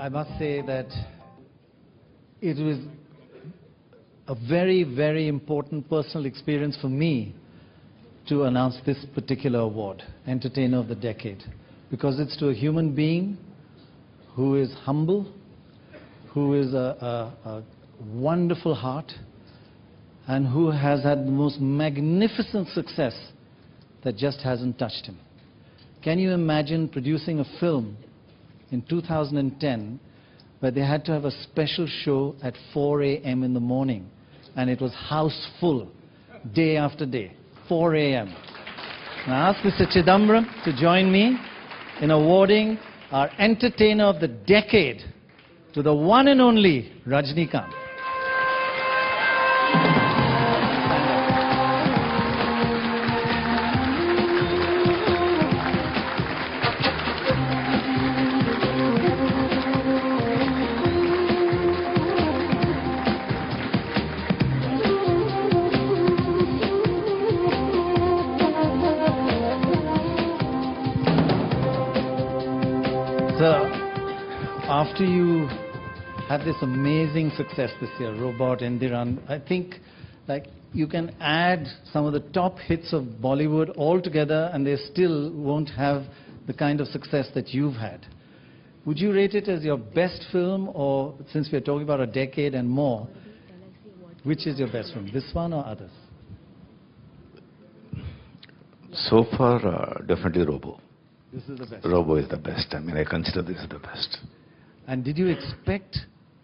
I must say that it was a very, very important personal experience for me to announce this particular award, Entertainer of the Decade, because it's to a human being who is humble, who is a wonderful heart, and who has had the most magnificent success that just hasn't touched him. Can you imagine producing a film in 2010 where they had to have a special show at 4 a.m. in the morning, and it was house full day after day, 4 a.m. I ask Mr. Chidambaram to join me in awarding our Entertainer of the Decade to the one and only Rajnikanth. After you had this amazing success this year, Robot, Endiran, I think like you can add some of the top hits of Bollywood all together and they still won't have the kind of success that you've had. Would you rate it as your best film, or since we're talking about a decade and more, which is your best film, this one or others? So far, definitely Robo. This is the best. Robo is the best. I mean, I consider this the best. And did you expect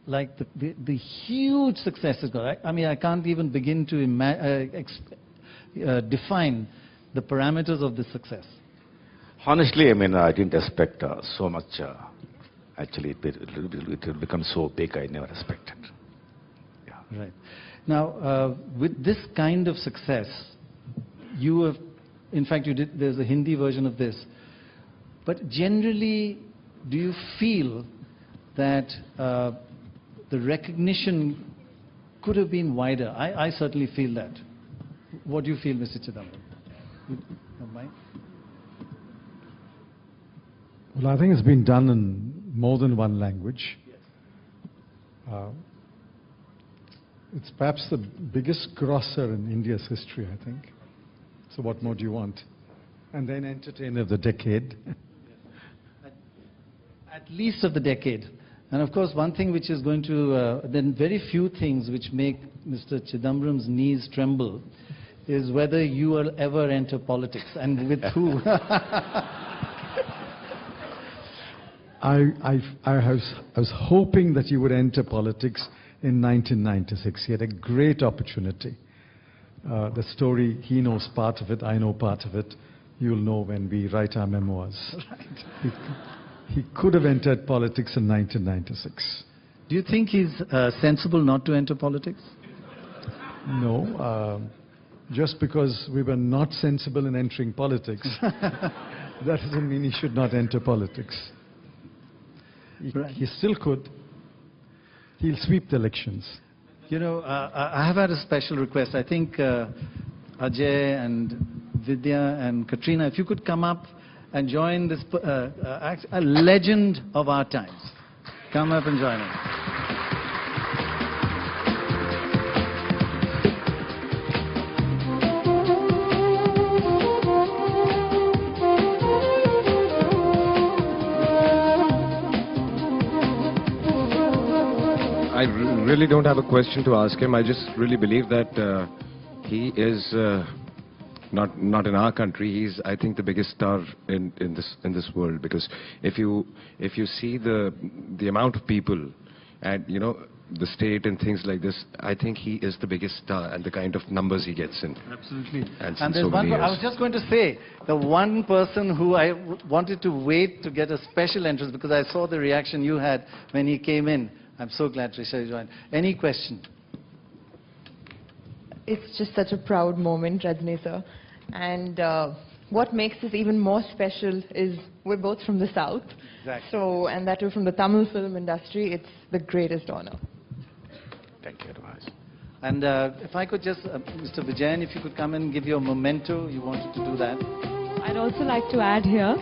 like the huge success it got? I mean, I can't even begin to define the parameters of this success. Honestly, I mean, I didn't expect so much. Actually, it will become so big, I never expected. Yeah. Right. Now, with this kind of success, you have, in fact, there's a Hindi version of this. But generally, do you feel that the recognition could have been wider? I certainly feel that. What do you feel, Mr. Chidambaram? You don't mind? Well, I think it's been done in more than one language. Yes. It's perhaps the biggest grosser in India's history, I think. So what more do you want? And then Entertainer of the Decade. At least of the decade. And of course, one thing which is going to, then very few things which make Mr. Chidambaram's knees tremble is whether you will ever enter politics, and with who. I was hoping that you would enter politics in 1996. He had a great opportunity. The story, he knows part of it, I know part of it. You'll know when we write our memoirs. Right. He could have entered politics in 1996. Do you think he's sensible not to enter politics? No. Just because we were not sensible in entering politics, that doesn't mean he should not enter politics. He still could. He'll sweep the elections. You know, I have had a special request. I think Ajay and Vidya and Katrina, if you could come up and join this, a legend of our times. Come up and join us. I really don't have a question to ask him. I just really believe that he is not in our country. He's, I think, the biggest star in this world, because if you see the amount of people and the state and things like this, I think he is the biggest star, and the kind of numbers he gets in. Absolutely. And there's so one. I was just going to say, the one person who I wanted to wait to get a special entrance, because I saw the reaction you had when he came in. I'm so glad Trisha joined. Any question? It's just such a proud moment, Rajni sir. And what makes this even more special is we're both from the South. Exactly. So, and that too from the Tamil film industry, it's the greatest honor. Thank you very much. And if I could just, Mr. Vijayan, if you could come and give your memento, you wanted to do that. I'd also like to add here,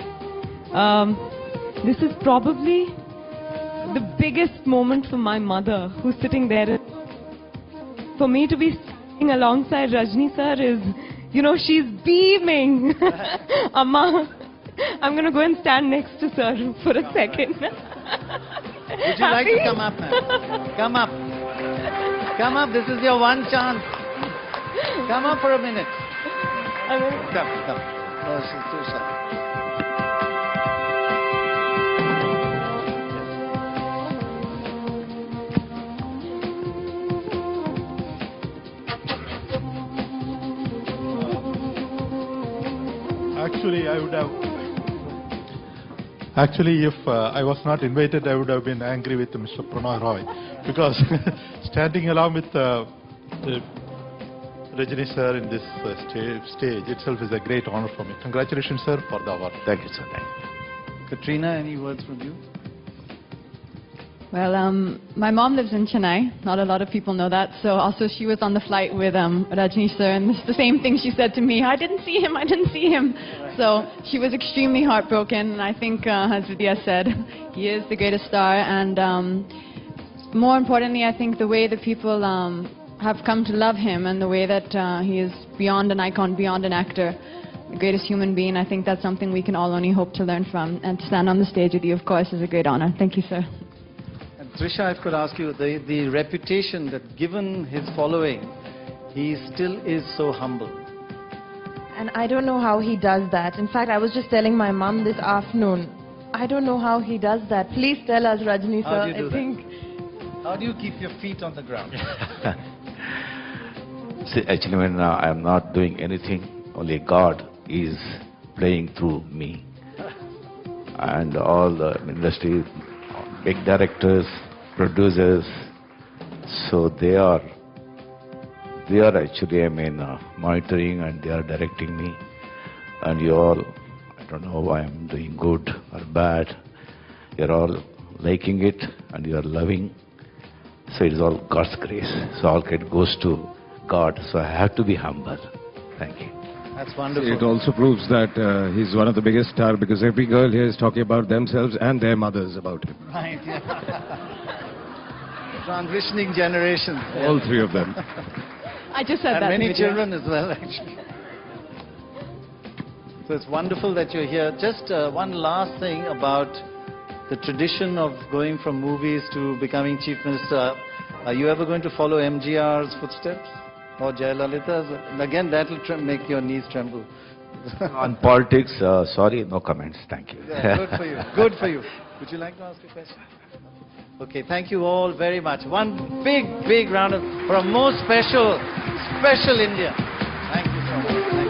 this is probably the biggest moment for my mother, who's sitting there. For me to be sitting alongside Rajni sir is, you know, she's beaming. Amma, I'm going to go and stand next to sir for a second. Would you like to come up, ma'am? Come up. Come up. This is your one chance. Come up for a minute. Come. No, she's too shy. Actually, if I was not invited, I would have been angry with Mr. Pranay Roy, because standing along with Rajni sir in this stage itself is a great honor for me. Congratulations, sir, for the award. Thank you, sir. Thank you. Katrina, any words from you? Well, my mom lives in Chennai. Not a lot of people know that. So also she was on the flight with Rajni sir, and it's the same thing she said to me. I didn't see him. So she was extremely heartbroken. And I think, as Vidya said, he is the greatest star. And more importantly, I think the way the people have come to love him, and the way that he is beyond an icon, beyond an actor, the greatest human being, I think that's something we can all only hope to learn from. And to stand on the stage with you, of course, is a great honor. Thank you, sir. Trisha, I could ask you, the reputation that given his following, he still is so humble. And I don't know how he does that. In fact, I was just telling my mum this afternoon, I don't know how he does that. Please tell us, Rajni sir. How do you do that? How do you keep your feet on the ground? See, actually, when I am not doing anything, only God is playing through me. And all the industry, big directors, producers, so they are actually, monitoring, and they are directing me. And you all, I don't know why I'm doing good or bad, you're all liking it and you're loving. So it is all God's grace. So all credit goes to God. So I have to be humble. Thank you. That's wonderful. It also proves that he's one of the biggest stars, because every girl here is talking about themselves and their mothers about him. Right. Transitioning generations. All three of them. I just said And that. many Vidya. children as well, actually. So it's wonderful that you're here. Just one last thing about the tradition of going from movies to becoming Chief Minister. Are you ever going to follow MGR's footsteps? Or Jayalalitha's? And again, that will make your knees tremble. On politics, sorry, no comments. Thank you. Yeah, good for you. Good for you. Would you like to ask a question? Okay, thank you all very much. One big round of for a most special India. Thank you so much.